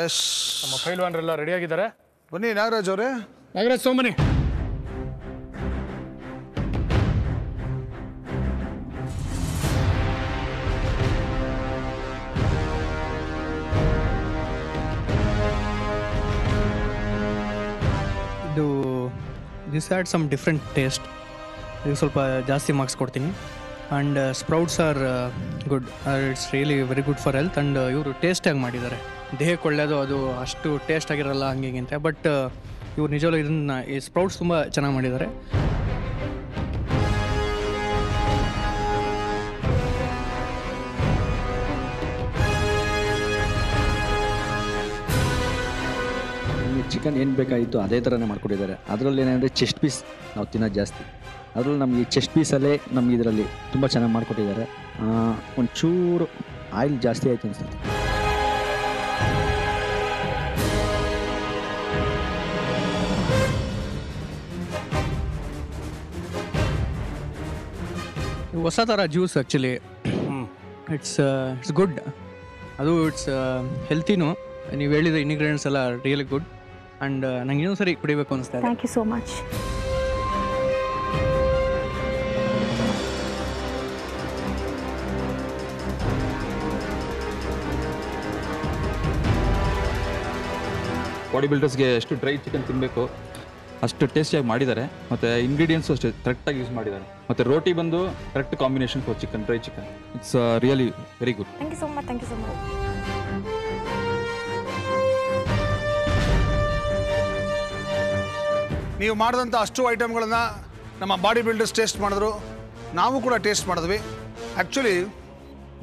S, ನಮ್ಮ ಪೈಲ್ವಾನ್ರೆಲ್ಲ ready ಆಗಿದ್ದಾರೆ. ಬನ್ನಿ ನಾಗರಾಜ್ ಅವರೇ. ನಾಗರಾಜ್ ಸೋಮನಿ. ಇದು this had some different taste. ಇದು ಸ್ವಲ್ಪ ಜಾಸ್ತಿ ಮಾರ್ಕ್ಸ್ ಕೊಡ್ತೀನಿ. And sprouts are good, it's really very good for health. And ಇವರು ಟೇಸ್ಟಾಗಿ ಮಾಡಿದ್ದಾರೆ, ದೇಹಕ್ಕೆ ಒಳ್ಳೆಯದು. ಅದು ಅಷ್ಟು ಟೇಸ್ಟ್ ಆಗಿರಲ್ಲ ಹಂಗೆ ಬಟ್ ಇವ್ರು ನಿಜವಾಗ್ಲೂ ಇದನ್ನು ಈ ಸ್ಪ್ರೌಟ್ಸ್ ತುಂಬ ಚೆನ್ನಾಗಿ ಮಾಡಿದ್ದಾರೆ. ಚಿಕನ್ ಏನು ಬೇಕಾಗಿತ್ತು ಅದೇ ಥರನೇ ಮಾಡಿಕೊಟ್ಟಿದ್ದಾರೆ. ಅದರಲ್ಲಿ ಏನಂದರೆ ಚೆಸ್ಟ್ ಪೀಸ್ ನಾವು ತಿನ್ನೋದು ಜಾಸ್ತಿ. ಅದರಲ್ಲಿ ನಮಗೆ ಚೆಸ್ಟ್ ಪೀಸಲ್ಲೇ ನಮ್ಗೆ ಇದರಲ್ಲಿ ತುಂಬ ಚೆನ್ನಾಗಿ ಮಾಡಿಕೊಟ್ಟಿದ್ದಾರೆ. ಒಂಚೂರು ಆಯಿಲ್ ಜಾಸ್ತಿ ಆಯಿತು ಅನಿಸುತ್ತೆ. ಹೊಸ ಥರ ಜ್ಯೂಸ್ ಆ್ಯಕ್ಚುಲಿ ಇಟ್ಸ್ ಗುಡ್. ಅದು ಇಟ್ಸ್ ಹೆಲ್ತಿನೂ. ನೀವು ಹೇಳಿದ ಇಂಗ್ರೀಡಿಯೆಂಟ್ಸ್ ಎಲ್ಲ ರಿಯಲಿ ಗುಡ್. ಆ್ಯಂಡ್ ನಂಗೆ ಇನ್ನೊಂದು ಸರಿ ಕುಡಿಬೇಕು ಅನಿಸ್ತಾ ಇದೆ. Thank you so much. Body ಬಿಲ್ಡರ್ಸ್ಗೆ ಎಷ್ಟು ಡ್ರೈ ಚಿಕನ್ ತಿನ್ನಬೇಕು ಅಷ್ಟು ಟೇಸ್ಟಿಯಾಗಿ ಮಾಡಿದ್ದಾರೆ. ಮತ್ತು ಇಂಗ್ರೀಡಿಯೆಂಟ್ಸು ಅಷ್ಟೇ ಕರೆಕ್ಟಾಗಿ ಯೂಸ್ ಮಾಡಿದ್ದಾರೆ. ಮತ್ತು ರೋಟಿ ಬಂದು correct combination for chicken, dry chicken. It's really very good. Thank you so much. Thank you so much. ನೀವು ಮಾಡಿದಂಥ ಅಷ್ಟು ಐಟಮ್ಗಳನ್ನು ನಮ್ಮ ಬಾಡಿ ಬಿಲ್ಡರ್ಸ್ ಟೇಸ್ಟ್ ಮಾಡಿದ್ರು, ನಾವು ಕೂಡ ಟೇಸ್ಟ್ ಮಾಡಿದ್ವಿ. ಆ್ಯಕ್ಚುಲಿ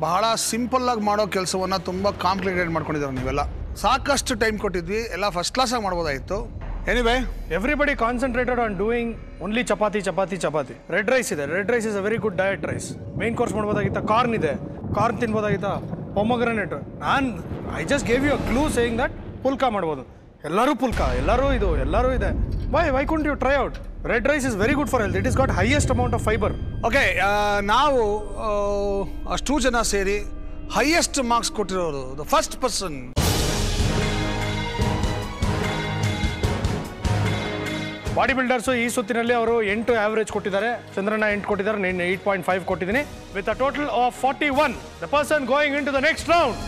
ಬಹಳ ಸಿಂಪಲ್ಲಾಗಿ ಮಾಡೋ ಕೆಲಸವನ್ನು ತುಂಬ ಕಾಂಪ್ಲಿಕೇಟೆಡ್ ಮಾಡ್ಕೊಂಡಿದ್ದಾರೆ ನೀವೆಲ್ಲ. ಸಾಕಷ್ಟು ಟೈಮ್ ಕೊಟ್ಟಿದ್ವಿ, ಎಲ್ಲ ಫಸ್ಟ್ ಕ್ಲಾಸಾಗಿ ಮಾಡ್ಬೋದಾಯಿತು. Anyway, everybody concentrated on doing only chapati chapati chapati. Red rice ಇದೆ, red rice is a very good diet rice. Main course ಮಾಡ್ಬೋದಾಗಿತ್ತ. ಕಾರ್ನ್ ಇದೆ, ಕಾರ್ನ್ ತಿನ್ಬೋದಾಗಿತ್ತ. Pomegranate. I just gave you a clue saying that phulka ಮಾಡ್ಬೋದು. ಎಲ್ಲರೂ ಪುಲ್ಕಾ, ಎಲ್ಲರೂ ಇದೆ. Why can't you try out? Red rice is very good for health. It is got highest amount of fibre. Okay, ನಾವು ಅಷ್ಟು ಜನ ಸೇರಿ ಹೈಯೆಸ್ಟ್ ಮಾರ್ಕ್ಸ್ ಕೊಟ್ಟಿರೋರು the first person body builders ಈ ಸುತ್ತಿನಲ್ಲಿ ಅವರು 8 ಆವರೇಜ್ ಕೊಟ್ಟಿದ್ದಾರೆ. ಚಂದ್ರಣ್ಣ 8 ಕೊಟ್ಟಿದ್ದಾರೆ, ನಾನು 8.5 ಕೊಟ್ಟಿದ್ದೀನಿ. With a total of 41. The person going into the next round.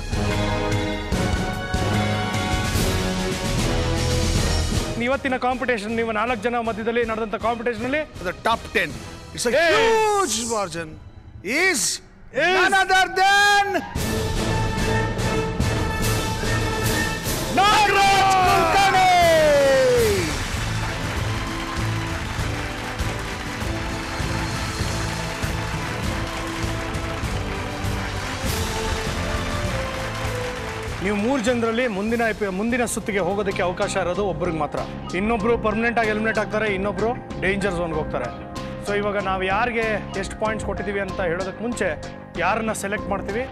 ಇವತ್ತಿನ ಕಾಂಪಿಟೇಷನ್, ನೀವು 4 ಜನ ಮಧ್ಯದಲ್ಲಿ ನಡೆದಂಥ ಕಾಂಪಿಟೇಷನ್ ಅಲ್ಲಿ the top 10, it's a huge margin, is none other than Nagaraj Kulkarni. ನೀವು 3 ಜನರಲ್ಲಿ ಮುಂದಿನ ಸುತ್ತಿಗೆ ಹೋಗೋದಕ್ಕೆ ಅವಕಾಶ ಇರೋದು ಒಬ್ಬರಿಗೆ ಮಾತ್ರ. ಇನ್ನೊಬ್ರು ಪರ್ಮನೆಂಟ್ ಆಗಿ ಎಲಿಮಿನೇಟ್ ಆಗ್ತಾರೆ, ಇನ್ನೊಬ್ರು ಡೇಂಜರ್ ಝೋನ್ಗೆ ಹೋಗ್ತಾರೆ. ಸೊ ಇವಾಗ ನಾವು ಯಾರಿಗೆ ಎಷ್ಟು ಪಾಯಿಂಟ್ಸ್ ಕೊಟ್ಟಿದ್ದೀವಿ ಅಂತ ಹೇಳೋದಕ್ಕೆ ಮುಂಚೆ ಯಾರನ್ನ ಸೆಲೆಕ್ಟ್ ಮಾಡ್ತೀವಿ,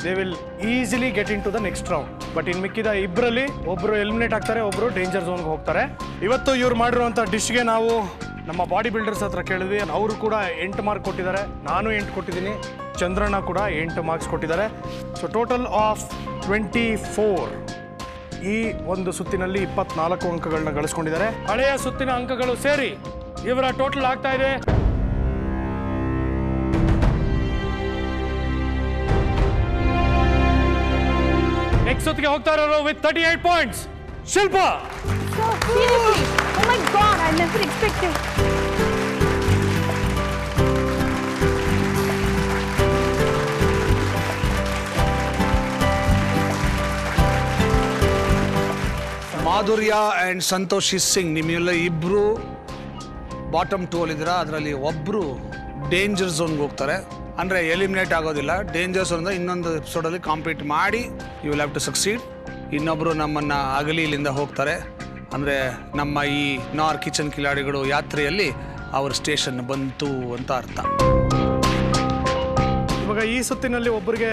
they will easily get into the next round. But ಇನ್ನು ಮಿಕ್ಕಿದ ಇಬ್ಬರಲ್ಲಿ ಒಬ್ಬರು ಎಲಿಮಿನೇಟ್ ಆಗ್ತಾರೆ, ಒಬ್ಬರು ಡೇಂಜರ್ ಝೋನ್ಗೆ ಹೋಗ್ತಾರೆ. ಇವತ್ತು ಇವ್ರು ಮಾಡಿರುವಂಥ ಡಿಶ್ಗೆ ನಾವು ನಮ್ಮ ಬಾಡಿ ಬಿಲ್ಡರ್ಸ್ ಹತ್ರ ಕೇಳಿದ್ವಿ. ಅವರು ಕೂಡ 8 ಮಾರ್ಕ್ ಕೊಟ್ಟಿದ್ದಾರೆ, ನಾನು 8 ಕೊಟ್ಟಿದ್ದೀನಿ, ಚಂದ್ರಣ್ಣ ಕೂಡ 8 ಮಾರ್ಕ್ಸ್ ಕೊಟ್ಟಿದ್ದಾರೆ. So total of 24. ಈ ಒಂದು ಸುತ್ತಿನಲ್ಲಿ 24 ಅಂಕಗಳನ್ನ ಗಳಿಸ್ಕೊಂಡಿದ್ದಾರೆ. ಹಳೆಯ ಸುತ್ತಿನ ಅಂಕಗಳು ಸೇರಿ ಇವರ ಟೋಟಲ್ ಆಗ್ತಾ ಇದೆ ನೆಕ್ಸ್ಟ್ ಸುತ್ತಿಗೆ ಹೋಗ್ತಾ ಇರೋರು with 38 points. Shilpa. So seriously, oh my God, I never expected. Madhurya and Santoshi Singh, ನಿಮ್ಮೆಲ್ಲ ಇಬ್ಬರು ಬಾಟಮ್ 2 ಅಲ್ಲಿದ್ದೀರಾ. ಅದರಲ್ಲಿ ಒಬ್ಬರು ಡೇಂಜರ್ ಝೋನ್ಗೆ ಹೋಗ್ತಾರೆ, ಅಂದರೆ ಎಲಿಮಿನೇಟ್ ಆಗೋದಿಲ್ಲ. ಡೇಂಜರ್ ಝೋನ್ ಅಂದರೆ ಇನ್ನೊಂದು ಎಪಿಸೋಡಲ್ಲಿ ಕಾಂಪೀಟ್ ಮಾಡಿ you will have to succeed. ಇನ್ನೊಬ್ಬರು ನಮ್ಮನ್ನು ಅಗಲಿ ಇಲ್ಲಿಂದ ಹೋಗ್ತಾರೆ, ಅಂದರೆ ನಮ್ಮ ಈ ನಾರ್ ಕಿಚನ್ ಕಿಲಾಡಿಗಳು ಯಾತ್ರೆಯಲ್ಲಿ ಅವ್ರ ಸ್ಟೇಷನ್ ಬಂತು ಅಂತ ಅರ್ಥ. ಇವಾಗ ಈ ಸುತ್ತಿನಲ್ಲಿ ಒಬ್ಬರಿಗೆ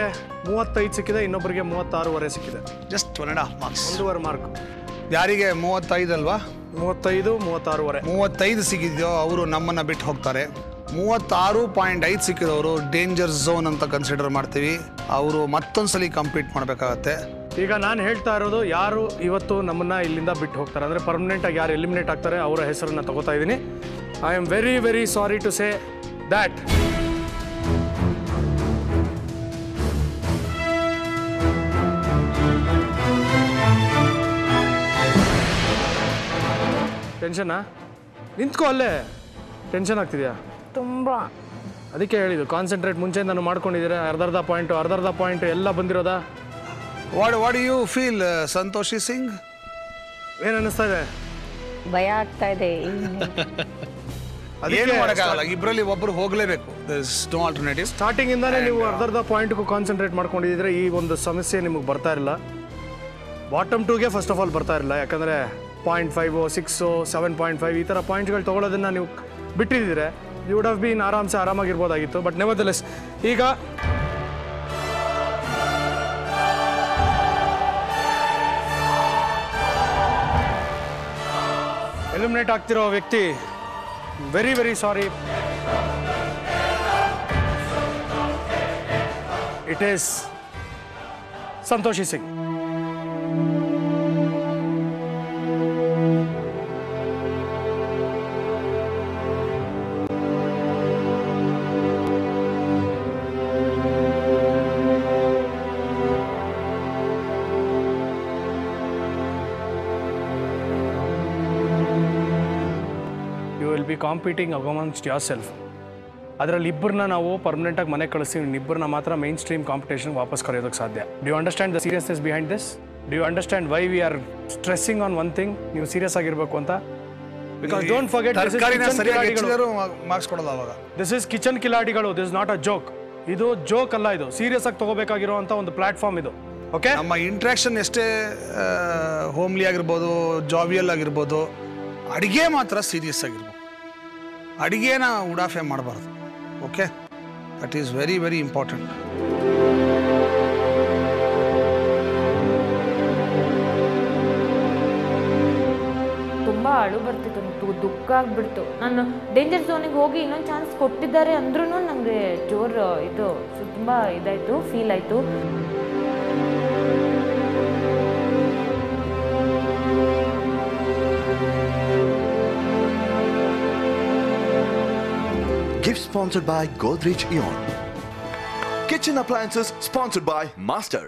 35 ಸಿಕ್ಕಿದೆ, ಇನ್ನೊಬ್ಬರಿಗೆ 36.5 ಸಿಕ್ಕಿದೆ. Just 1.5 marks, 1.5 mark. ಯಾರಿಗೆ 35 ಅಲ್ವಾ? 35, 36.5. 35 ಸಿಕ್ಕಿದೆಯೋ ಅವರು ನಮ್ಮನ್ನು ಬಿಟ್ಟು ಹೋಗ್ತಾರೆ. 36.5 ಸಿಕ್ಕಿದವರು ಡೇಂಜರ್ ಝೋನ್ ಅಂತ ಕನ್ಸಿಡರ್ ಮಾಡ್ತೀವಿ. ಅವರು ಮತ್ತೊಂದು ಸಲ ಕಂಪೀಟ್ ಮಾಡಬೇಕಾಗತ್ತೆ. ಈಗ ನಾನು ಹೇಳ್ತಾ ಇರೋದು ಯಾರು ಇವತ್ತು ನಮ್ಮನ್ನು ಇಲ್ಲಿಂದ ಬಿಟ್ಟು ಹೋಗ್ತಾರೆ ಅಂದರೆ ಪರ್ಮನೆಂಟಾಗಿ ಯಾರು ಎಲಿಮಿನೇಟ್ ಆಗ್ತಾರೆ ಅವರ ಹೆಸರನ್ನು ತಗೋತಾ ಇದ್ದೀನಿ. I am very very sorry to say that ಟೆನ್ಷನಾ? ನಿಂತ್ಕೋ ಅಲ್ಲೇ. ಟೆನ್ಷನ್ ಆಗ್ತಿದೆಯಾ? ತುಂಬ. ಅದಕ್ಕೆ ಹೇಳಿದ್ದು ಕಾನ್ಸಂಟ್ರೇಟ್ ಮುಂಚೆ ನಾನು ಮಾಡ್ಕೊಂಡಿದ್ದೀರಾ. ಅರ್ಧ ಪಾಯಿಂಟು ಎಲ್ಲ ಬಂದಿರೋದಾ? What do you feel Santoshi Singh? ಏನು ಅನ್ನಿಸ್ತಾ ಇದೆ? ಭಯ ಆಗ್ತಾ ಇದೆ. ಏನು ಮಾಡೋಕ್ಕಾಗಲ್ಲ, ಇಬ್ಬರಲ್ಲಿ ಒಬ್ಬರು ಹೋಗಲೇಬೇಕು. No alternative. ಸ್ಟಾರ್ಟಿಂಗಿಂದಾನೇ ನೀವು ಅರ್ಧ ಪಾಯಿಂಟ್ಗೂ ಕಾನ್ಸಂಟ್ರೇಟ್ ಮಾಡ್ಕೊಂಡಿದ್ರೆ ಈ ಒಂದು ಸಮಸ್ಯೆ ನಿಮಗೆ ಬರ್ತಾ ಇರಲಿಲ್ಲ. ಬಾಟಮ್ 2ಗೆ ಫಸ್ಟ್ ಆಫ್ ಆಲ್ ಬರ್ತಾ ಇರಲಿಲ್ಲ. ಯಾಕಂದರೆ 0.5 6 7.5 ಈ ಥರ ಪಾಯಿಂಟ್ಗಳು ತೊಗೊಳೋದನ್ನು ನೀವು ಬಿಟ್ಟಿದ್ದೀರ. ಯು ವುಡ್ ಹ್ಯಾವ್ ಬೀನ್ ಆರಾಮಾಗಿರ್ಬೋದಾಗಿತ್ತು. ಬಟ್ ನೆವರ್ದಲೆಸ್ ಈಗ ಎಲಿಮಿನೇಟ್ ಆಗ್ತಿರೋ ವ್ಯಕ್ತಿ, very very sorry, it is Santoshi Singh. Be competing amongst yourself. ಅದರಲ್ಲಿ ಇಬ್ಬರನ್ನ ನಾವು ಪರ್ಮನೆಂಟಾಗಿ ಮನೆ ಕಳಿಸಿ ಇಬ್ಬರನ್ನ ಮಾತ್ರ ಮೈನ್ ಸ್ಟ್ರೀಮ್ ಕಾಂಪಿಟೇಷನ್ಗೆ ವಾಪಸ್ ಕರೆಯೋದಕ್ಕೆ ಸಾಧ್ಯ. Do you understand the seriousness behind this? Do you understand why we are stressing on one thing? ನೀವು ಸೀರಿಯಸ್ ಆಗಿರಬೇಕು ಅಂತ. ಬಿಕಾಸ್ ಡೋಂಟ್ ಫರ್ಗೆಟ್, ಮಾರ್ಕ್ಸ್ ಕೊಡೋದು ಅವಾಗ. ದಿಸ್ ಇಸ್ ಕಿಚನ್ ಕಿಲಾಡಿಗಳು. This not a joke. ಇದು ಜೋಕ್ ಅಲ್ಲ, ಇದು ಸೀರಿಯಸ್ ಆಗಿ ತಗೋಬೇಕಾಗಿರುವಂಥ ಒಂದು ಪ್ಲಾಟ್ಫಾರ್ಮ್ ಇದು. ಓಕೆ, ನಮ್ಮ ಇಂಟ್ರಾಕ್ಷನ್ ಎಷ್ಟೇ ಹೋಮ್ಲಿ ಆಗಿರ್ಬೋದು, ಜಾವಿಯಲ್ ಆಗಿರ್ಬೋದು, ಅಡುಗೆ ಮಾತ್ರ ಸೀರಿಯಸ್ ಆಗಿರ್ಬೋದು. ಅಡುಗೆನ ಉಡಾಫೆ ಮಾಡಬಾರ್ದು. Okay, that is very very important. ತುಂಬ ಅಳು ಬರ್ತಿತ್ತು, ದುಃಖ ಆಗ್ಬಿಡ್ತು. ನಾನು ಡೇಂಜರ್ ಝೋನಿಗೆ ಹೋಗಿ ಇನ್ನೊಂದು ಚಾನ್ಸ್ ಕೊಟ್ಟಿದ್ದಾರೆ ಅಂದ್ರೂ ನನಗೆ ಜೋರು ಇದು ತುಂಬ ಇದಾಯಿತು, ಫೀಲ್ ಆಯಿತು. Gift sponsored by Godrej Eon. Kitchen appliances sponsored by Master.